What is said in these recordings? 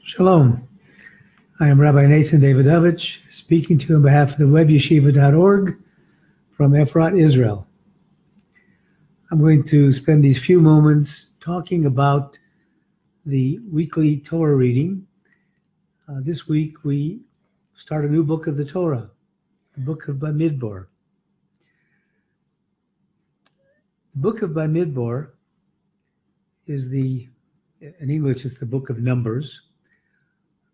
Shalom. I am Rabbi Nathan Davidovich, speaking to you on behalf of the webyeshiva.org from Efrat, Israel. I'm going to spend these few moments talking about the weekly Torah reading. This week we start a new book of the Torah, the book of Bamidbar. The book of Bamidbar is in English, it's the book of Numbers,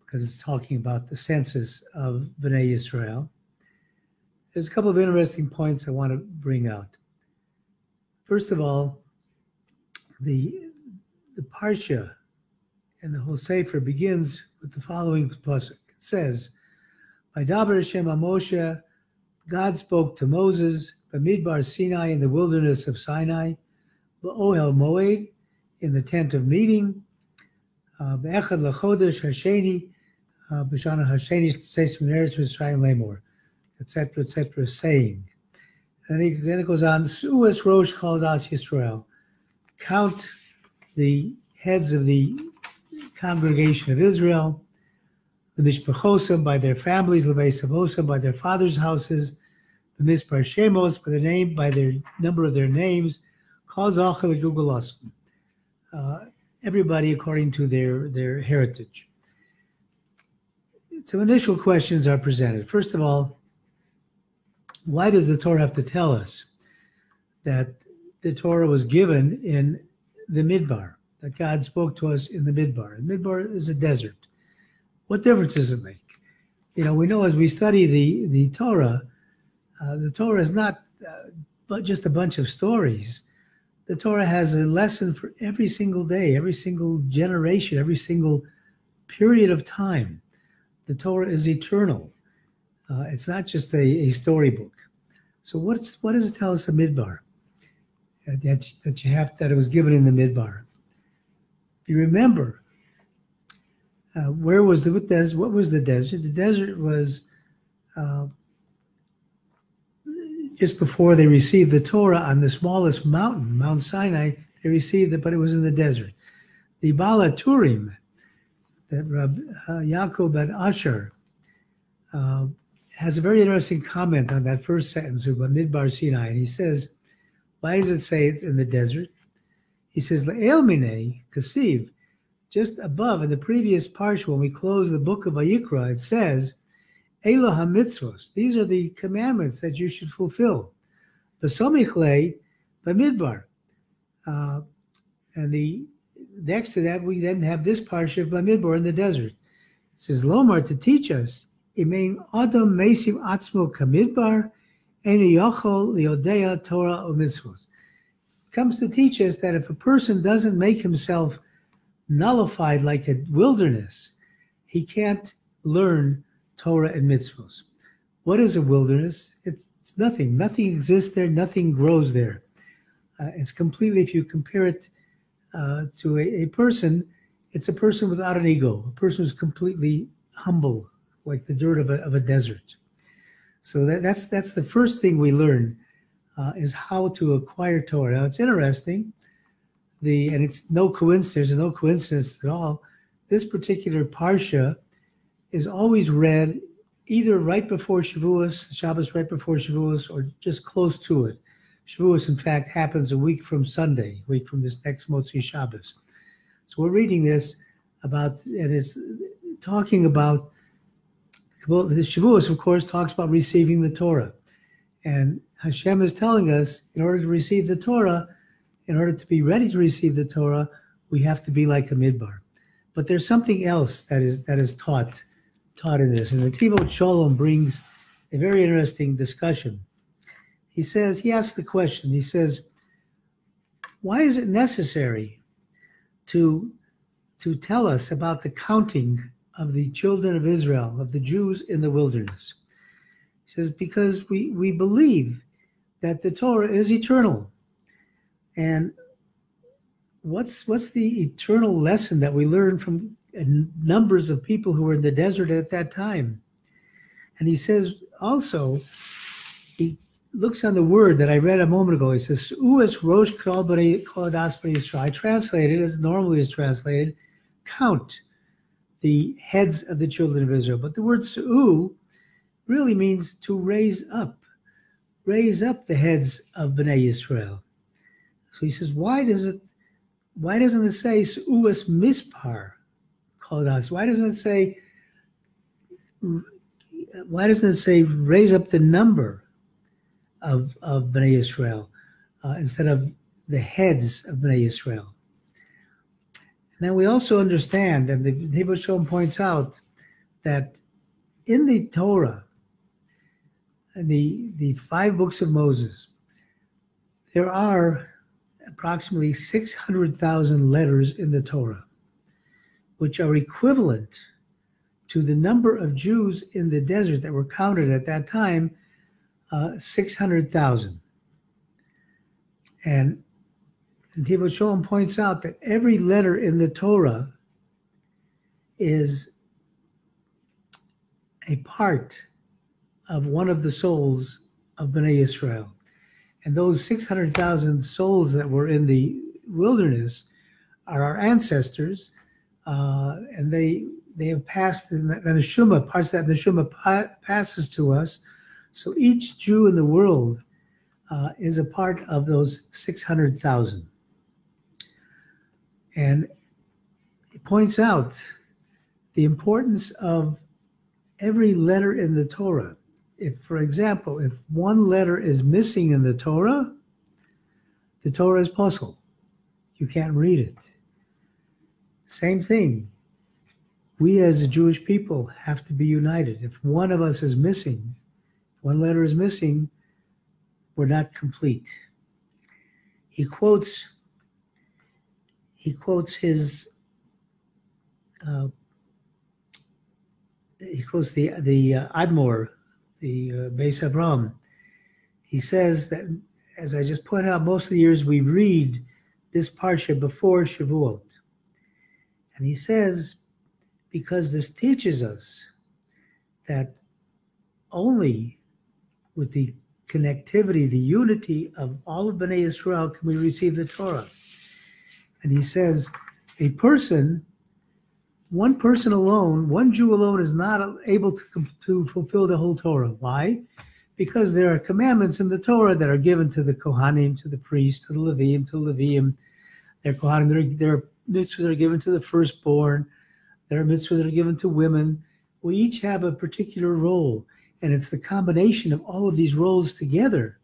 because it's talking about the census of Bnei Israel. There's a couple of interesting points I want to bring out. First of all, the Parsha and the whole Sefer begins with the following pasuk. It says, "Vaydaber Hashem Moshe, God spoke to Moses, Bamidbar Sinai, in the wilderness of Sinai, B'Ohel Moed, in the tent of meeting, Be'echad L'chodesh Hasheni, B'Shana Hasheni Seis Mineres Mitzrayim Lemor," etc., saying. And then it goes on, "Su'as Rosh Chaldas Yisrael," count the heads of the congregation of Israel, the Mishpachosam by their families, Leveisavosam by their fathers' houses, the Mispar Shemos by their number of their names, Kol Zachar V'Gugalasam, everybody according to their heritage. Some initial questions are presented. First of all, why does the Torah have to tell us that the Torah was given in the Midbar, that God spoke to us in the Midbar? The Midbar is a desert. What difference does it make? We know as we study the Torah is not but just a bunch of stories. The Torah has a lesson for every single day, every single generation, every single period of time. The Torah is eternal. It's not just a storybook. So what does it tell us in Midbar? That it was given in the Midbar. If you remember, what was the desert? The desert was just before they received the Torah on the smallest mountain, Mount Sinai. They received it, but it was in the desert. The Bala Turim, that Rabbi Yaakov ben Asher has a very interesting comment on that first sentence of Midbar Sinai, and he says, why does it say it's in the desert? He says, Le'el minei kasiv, just above in the previous parsha, when we close the book of Vayikra, it says, Elo hamitzvos, these are the commandments that you should fulfill. V'somichlei Bamidbar. And next to that, we then have this parsha of Bamidbar in the desert. It says, Lomar, to teach us, Imein Adam Mesim Atzmo Kamidbar, Enu Yochol Liodea Torah o Mitzvos. It comes to teach us that if a person doesn't make himself nullified like a wilderness, he can't learn Torah and mitzvos. What is a wilderness? It's nothing. Nothing exists there. Nothing grows there. It's completely, if you compare it to a person, it's a person without an ego, a person who's completely humble, like the dirt of a desert. So that's the first thing we learn, is how to acquire Torah. Now it's interesting, and it's no coincidence. There's no coincidence at all. This particular parsha is always read either right before Shavuos, Shabbos right before Shavuos, or just close to it. Shavuos, in fact, happens a week from Sunday, a week from this next Motzi Shabbos. So we're reading this and it's talking about, well, the Shavuos, of course, talks about receiving the Torah. And Hashem is telling us, in order to receive the Torah, in order to be ready to receive the Torah, we have to be like a Midbar. But there's something else that is taught in this. And the Tivot Shalom brings a very interesting discussion. He asks the question, he says, why is it necessary to tell us about the counting of the children of Israel, of the Jews in the wilderness? He says, because we believe that the Torah is eternal. And what's the eternal lesson that we learn from numbers of people who were in the desert at that time? And he says also, he looks on the word that I read a moment ago. He says, U'es rosh kodas b'Yisrael. I translated as normally is translated, count the heads of the children of Israel. But the word Su'u really means to raise up the heads of Bnei Yisrael. So he says, why doesn't it say Su'uas Mispar called us? Why doesn't it say raise up the number of Bnei Yisrael instead of the heads of Bnei Yisrael? Now we also understand, and the Davidovich points out, that in the Torah, the 5 books of Moses, there are approximately 600,000 letters in the Torah, which are equivalent to the number of Jews in the desert that were counted at that time, 600,000. And Davidovich points out that every letter in the Torah is a part of one of the souls of Bnei Yisrael. And those 600,000 souls that were in the wilderness are our ancestors, and they have passed, and the neshama, parts that neshama passes to us. So each Jew in the world is a part of those 600,000. And it points out the importance of every letter in the Torah. If, for example, if one letter is missing in the Torah is puzzle. You can't read it. Same thing. We as a Jewish people have to be united. If one of us is missing, one letter is missing, we're not complete. He quotes his the Admor, the Beis Avram. He says that, as I just pointed out, most of the years we read this Parsha before Shavuot. And he says, because this teaches us that only with the connectivity, the unity of all of Bnei Yisrael can we receive the Torah. And he says, one person alone, one Jew alone is not able to fulfill the whole Torah. Why? Because there are commandments in the Torah that are given to the Kohanim, to the priests, to the Leviim. There are Kohanim, there are mitzvahs that are given to the firstborn. There are mitzvahs that are given to women. We each have a particular role, and it's the combination of all of these roles together,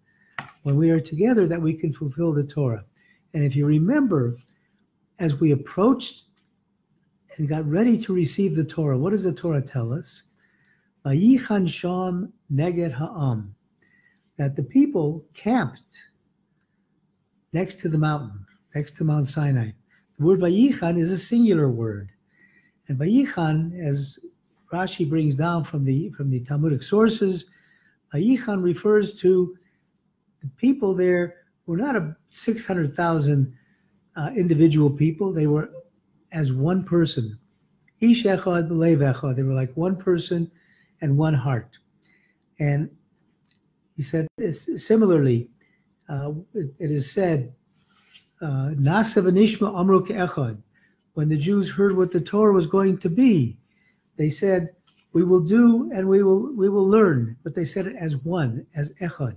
when we are together, that we can fulfill the Torah. And if you remember, as we approached and got ready to receive the Torah, what does the Torah tell us? Vayichan sham neged ha'am, that the people camped next to the mountain, next to Mount Sinai. The word Vayichan is a singular word. And Vayichan, as Rashi brings down from the Talmudic sources, Vayichan refers to the people there were not 600,000 individual people. They were as one person. Ish echad b'lev echad. They were like one person and one heart. And he said, similarly, it is said, Nasa v'nishma amru ke'echad. When the Jews heard what the Torah was going to be, they said, we will do and we will learn. But they said it as one, as echad.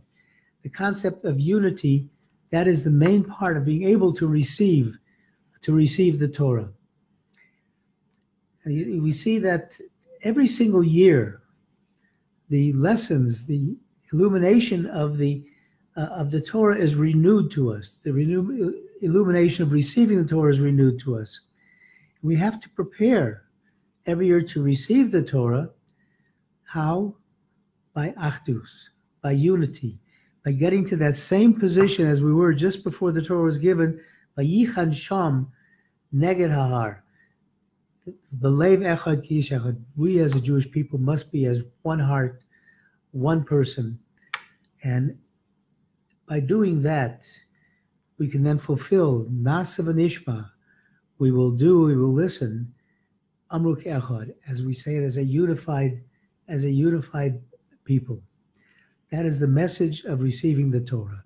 The concept of unity, that is the main part of being able to receive the Torah. And we see that every single year, the lessons, the illumination of the Torah is renewed to us. The illumination of receiving the Torah is renewed to us. We have to prepare every year to receive the Torah. How? By achdus, by unity, by getting to that same position as we were just before the Torah was given, by yichan sham neged hahar. B'lev echad ki ish echad. We as a Jewish people must be as one heart, one person. And by doing that, we can then fulfill Nasa v'nishma. We will listen, Amru ke'echad, as we say it, as a unified people. That is the message of receiving the Torah.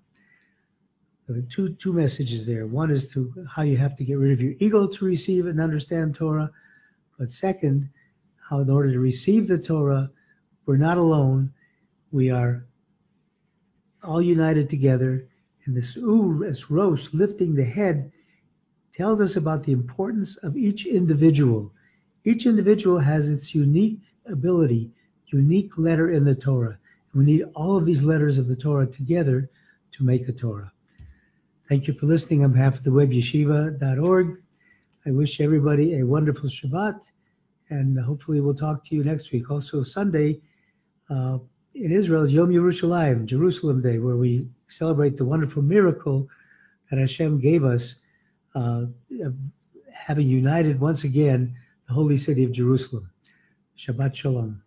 There are two messages there. One is to how you have to get rid of your ego to receive and understand Torah. But second, how in order to receive the Torah, we're not alone. We are all united together. And this Rosh, lifting the head, tells us about the importance of each individual. Each individual has its unique ability, unique letter in the Torah. We need all of these letters of the Torah together to make a Torah. Thank you for listening on behalf of the webyeshiva.org. I wish everybody a wonderful Shabbat, and hopefully we'll talk to you next week. Also, Sunday in Israel is Yom Yerushalayim, Jerusalem Day, where we celebrate the wonderful miracle that Hashem gave us, having united once again the holy city of Jerusalem. Shabbat Shalom.